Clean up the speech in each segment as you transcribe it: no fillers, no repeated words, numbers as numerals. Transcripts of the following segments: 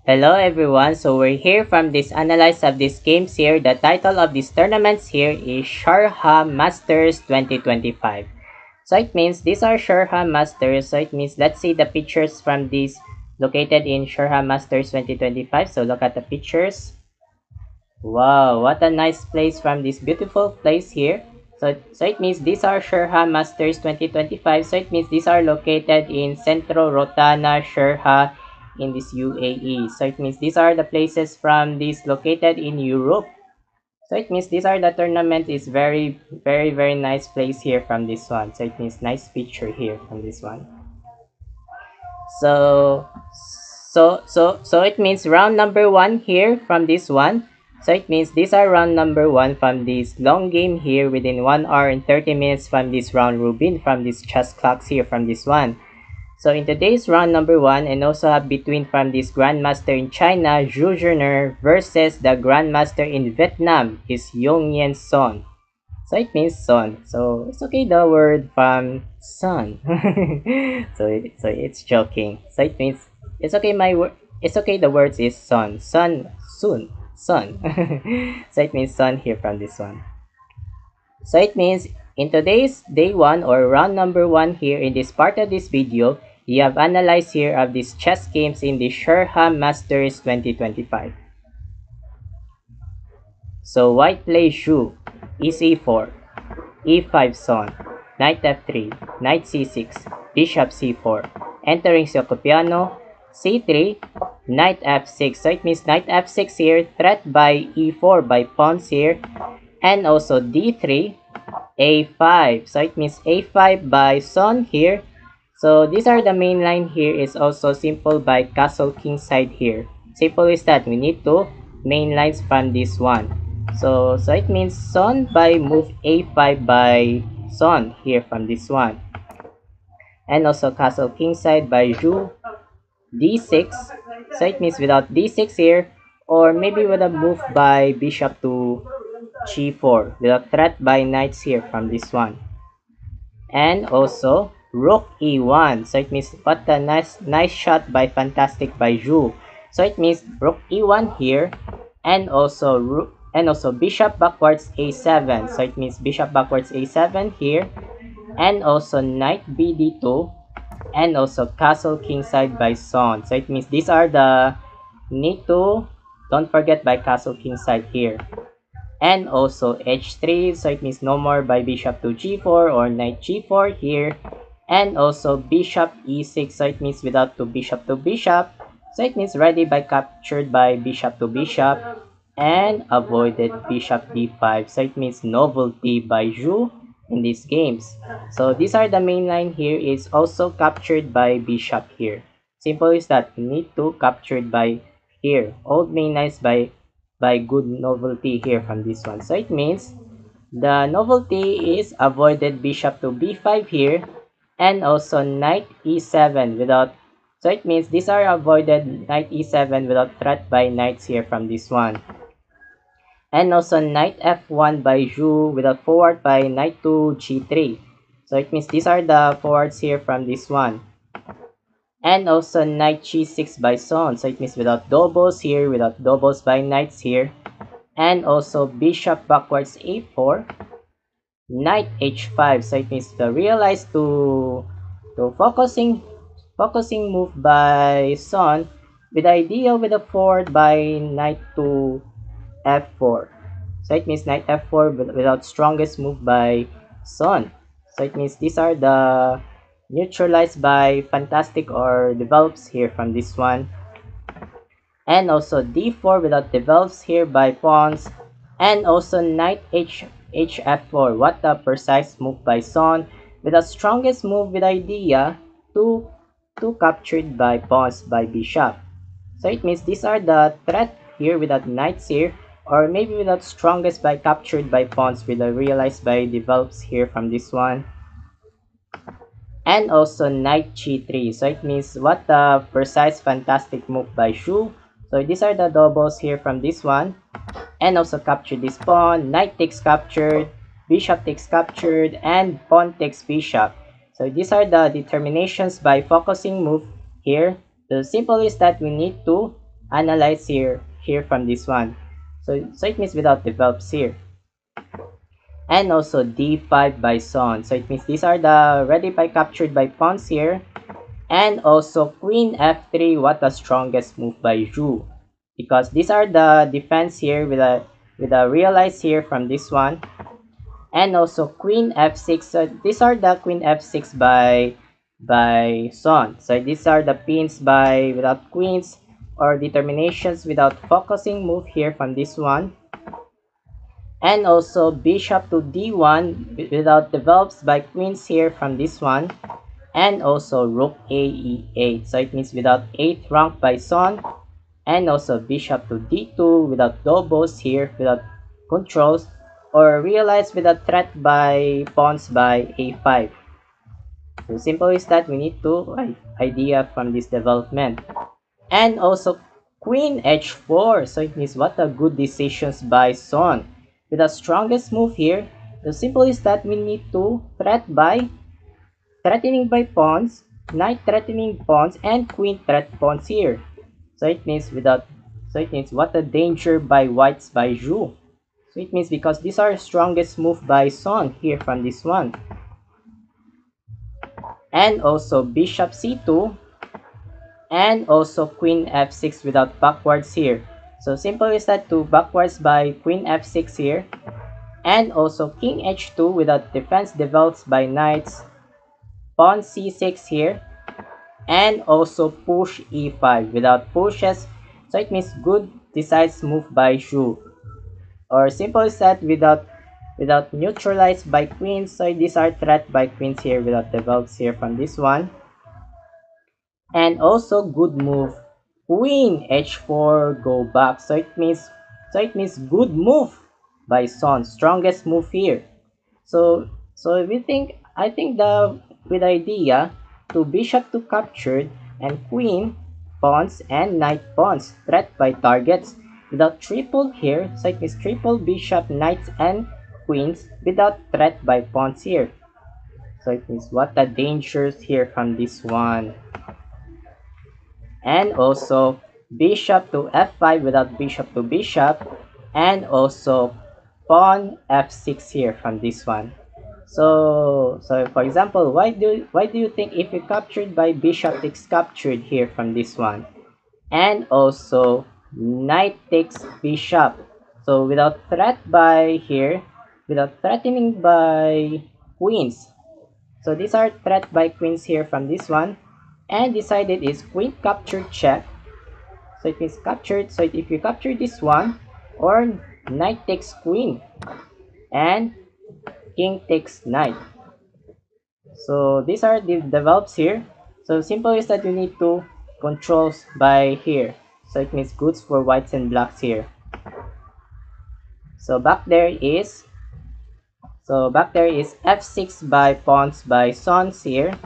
Hello everyone, so we're here from this analyze of these games here. The title of these tournaments here is Sharjah Masters 2025. So it means these are Sharjah Masters, so it means let's see the pictures from these located in Sharjah Masters 2025. So look at the pictures. Wow, what a nice place from this beautiful place here. So it means these are Sharjah Masters 2025. So it means these are located in Centro Rotana, Sharjah in this UAE. So it means these are the places from this located in Europe. So it means these are the tournament is very nice place here from this one. So it means nice picture here from this one. So it means round number one here from this one. So it means these are round number one from this long game here within 1 hour and 30 minutes from this round robin from this chess clocks here from this one. So in today's round number one, and also have between from this Grandmaster in China, Zhu Zhiner versus the Grandmaster in Vietnam is Yong Yen Son. So it means son. So it's okay the word from son. So it's joking. So it means it's okay my word. It's okay the words is son, son, soon, son. So it means son here from this one. So it means in today's day one or round number one here in this part of this video, you have analyzed here of these chess games in the Sharjah Masters 2025. So white plays Zhu, e4, e5 son, knight f3, knight c6, bishop c4, entering Siocopiano, c3, knight f6. So it means knight f6 here, threat by e4 by pawns here, and also d3, a5. So it means a5 by son here. So these are the main line here is also simple by castle king side here. Simple is that we need to main lines from this one. So it means son by move a5 by son here from this one. And also castle king side by Zhu d6. So it means without d6 here, or maybe with a move by bishop to g4 without threat by knights here from this one. And also rook e1. So it means what a nice shot by fantastic by Zhu. So it means rook e1 here, and also bishop backwards a7. So it means bishop backwards a7 here, and also knight bd2, and also castle kingside by son. So it means these are the need to don't forget by castle kingside here. And also h3, so it means no more by bishop to g4 or knight g4 here. And also bishop e6, so it means without to bishop, so it means ready by captured by bishop to bishop, and avoided bishop d5, so it means novelty by Zhu in these games. So these are the main line here is also captured by bishop here. Simple is that we need to captured by here old main lines by good novelty here from this one. So it means the novelty is avoided bishop to b5 here, and also knight e7 without, so it means these are avoided knight e7 without threat by knights here from this one. And also knight f1 by Zhu without forward by knight to g3. So it means these are the forwards here from this one. And also knight g6 by son, so it means without doubles here, without doubles by knights here. And also bishop backwards a4, knight h5, so it means the realized to focusing move by son with the idea with a forward by knight to f4. So it means knight f4 without strongest move by son. So it means these are the neutralized by fantastic or develops here from this one. And also d4 without develops here by pawns. And also knight hf4, what a precise move by son with the strongest move with idea to captured by pawns by bishop. So it means these are the threat here without knights here, or maybe without strongest by captured by pawns with a realized by develops here from this one. And also knight g3, so it means what a precise fantastic move by Zhu. So these are the doubles here from this one. And also capture this pawn, knight takes captured, bishop takes captured, and pawn takes bishop. So these are the determinations by focusing move here. The simple is that we need to analyze here from this one. So it means without develops here. And also d5 by pawn. So it means these are the ready by captured by pawns here. And also queen f3, what the strongest move by Zhu. Because these are the defense here with a realize here from this one. And also queen f6. So these are the queen f6 by Son. So these are the pins by without queens or determinations without focusing move here from this one. And also bishop to d1 without develops by queens here from this one. And also rook a e8. So it means without 8th rank by Son. And also bishop to d2 without doubles here, without controls, or realize without threat by pawns by a5. So simple is that we need to idea from this development. And also queen h4. So it means what a good decisions by Son. With the strongest move here, the simple is that we need to threatening by pawns, knight threatening pawns, and queen threat pawns here. So it means what a danger by whites by Zhu. So it means because these are strongest move by Son here from this one. And also bishop c2 and also queen f6 without backwards here. So simple is that to backwards by queen f6 here. And also king h2 without defense develops by knights, pawn c6 here. And also push e5 without pushes. So it means good decisive move by Zhu. Or simple is that without neutralized by queens. So these are threat by queens here without develops here from this one. And also good move queen h4 go back. So it means good move by Son, strongest move here. So I think the with idea to bishop to captured and queen pawns and knight pawns threat by targets without triple here. So it means triple bishop, knights, and queens without threat by pawns here. So it means what the dangers here from this one. And also bishop to f5 without bishop to bishop, and also pawn f6 here from this one. So for example, why do you think if you captured by bishop takes captured here from this one? And also knight takes bishop. So without threat by here, without threatening by queens. So these are threat by queens here from this one. And decided is queen captured check. So it means captured. So if you capture this one, or knight takes queen and king takes knight. So these are the develops here. So simple is that you need to controls by here. So it means goods for whites and blacks here. So back there is f6 by pawns by Sons here.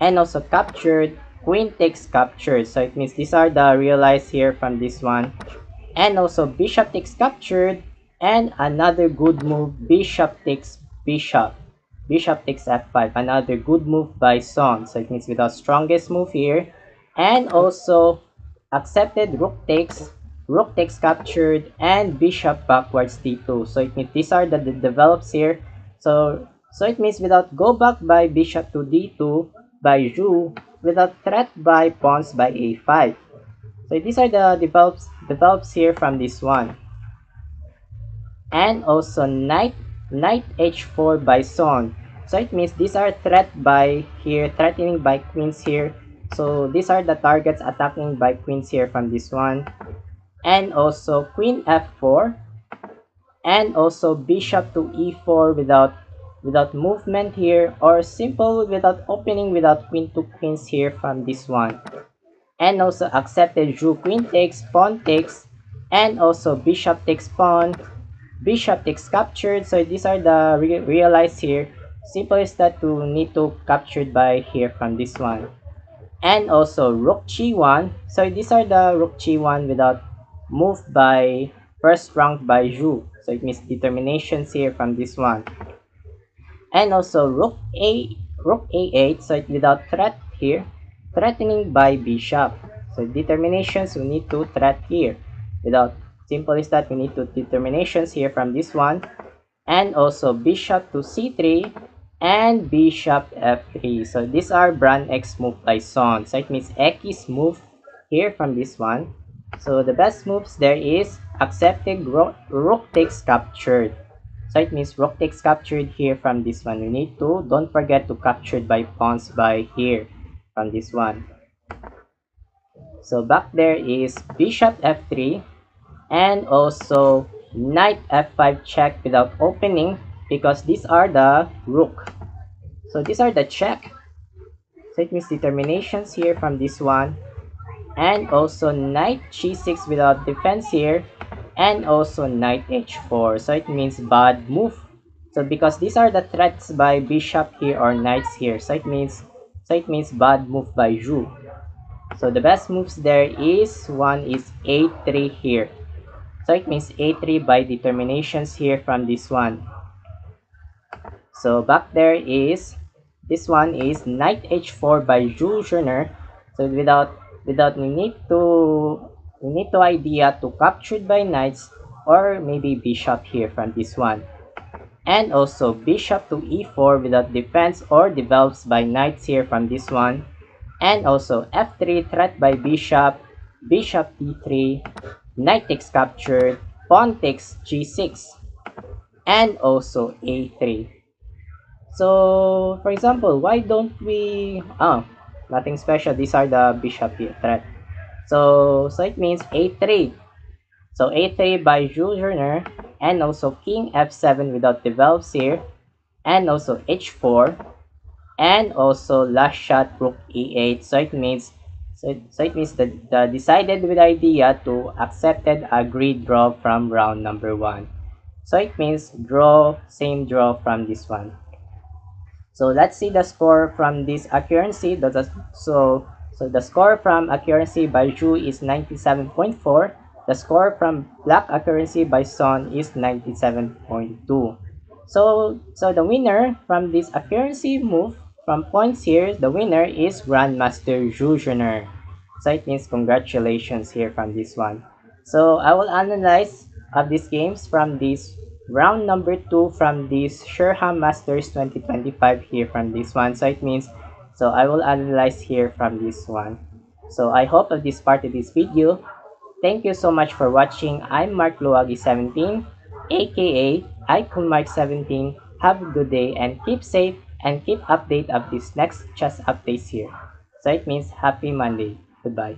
And also captured, queen takes captured. So it means these are the realized here from this one. And also bishop takes captured, and another good move, bishop takes bishop. Bishop takes f5, another good move by Son. So it means with the strongest move here. And also accepted rook takes captured, and bishop backwards d2. So it means these are the develops here. So it means without go back by bishop to d2 by Zhu, without threat by pawns by a5. So these are the develops here from this one. And also knight h4 by Son. So it means these are threat by here, threatening by queens here. So these are the targets attacking by queens here from this one. And also queen f4, and also bishop to e4 without movement here, or simple without opening without queen to queens here from this one. And also accepted Zhu, queen takes, pawn takes, and also bishop takes pawn, bishop takes captured. So these are the realized here. Simple is that to need to captured by here from this one. And also rook g1. So these are the rook g1 without move by first rank by Zhu. So it means determinations here from this one. And also rook a8. So it without threat here, threatening by bishop. So determinations, we need to threat here. Without simple is that we need to determinations here from this one. And also bishop to c3 and bishop f3. So these are Brand X move by Son. So it means X move here from this one. So the best moves there is accepted, rook takes captured. So it means rook takes captured here from this one. We need to, don't forget to captured by pawns by here from this one. So back there is bishop f3 and also knight f5 check without opening because these are the rook. So these are the check. So it means determinations here from this one. And also knight g6 without defense here. And also knight h4. So it means bad move. So because these are the threats by bishop here or knights here. So it means bad move by Zhu. So the best moves there is one is a3 here. So it means a3 by determinations here from this one. So back there is, this one is knight h4 by Jules Journer. So without we need to idea to captured by knights or maybe bishop here from this one. And also bishop to e4 without defense or develops by knights here from this one. And also f3 threat by bishop, bishop d3, knight takes captured, pawn takes g6, and also a3. So for example, why don't we, nothing special, these are the bishop here threat. So it means a3. So a3 by Jules Journer, and also king f7 without develops here, and also h4, and also last shot rook e8. So it means the decided with idea to accepted agreed draw from round number 1. So it means draw, same draw from this one. So let's see the score from this accuracy. So the score from accuracy by Zhu is 97.4. The score from black accuracy by Son is 97.2. So the winner from this accuracy move from points here, the winner is Grandmaster Zhu Journer. So it means congratulations here from this one. So I will analyze of these games from this round number 2 from this Sherham Masters 2025 here from this one. So it means, so I will analyze here from this one. So I hope of this part of this video. Thank you so much for watching. I'm Mark Luagi 17, aka Mark 17. Have a good day and keep safe and keep update of this next chess updates here. So it means happy Monday. Goodbye.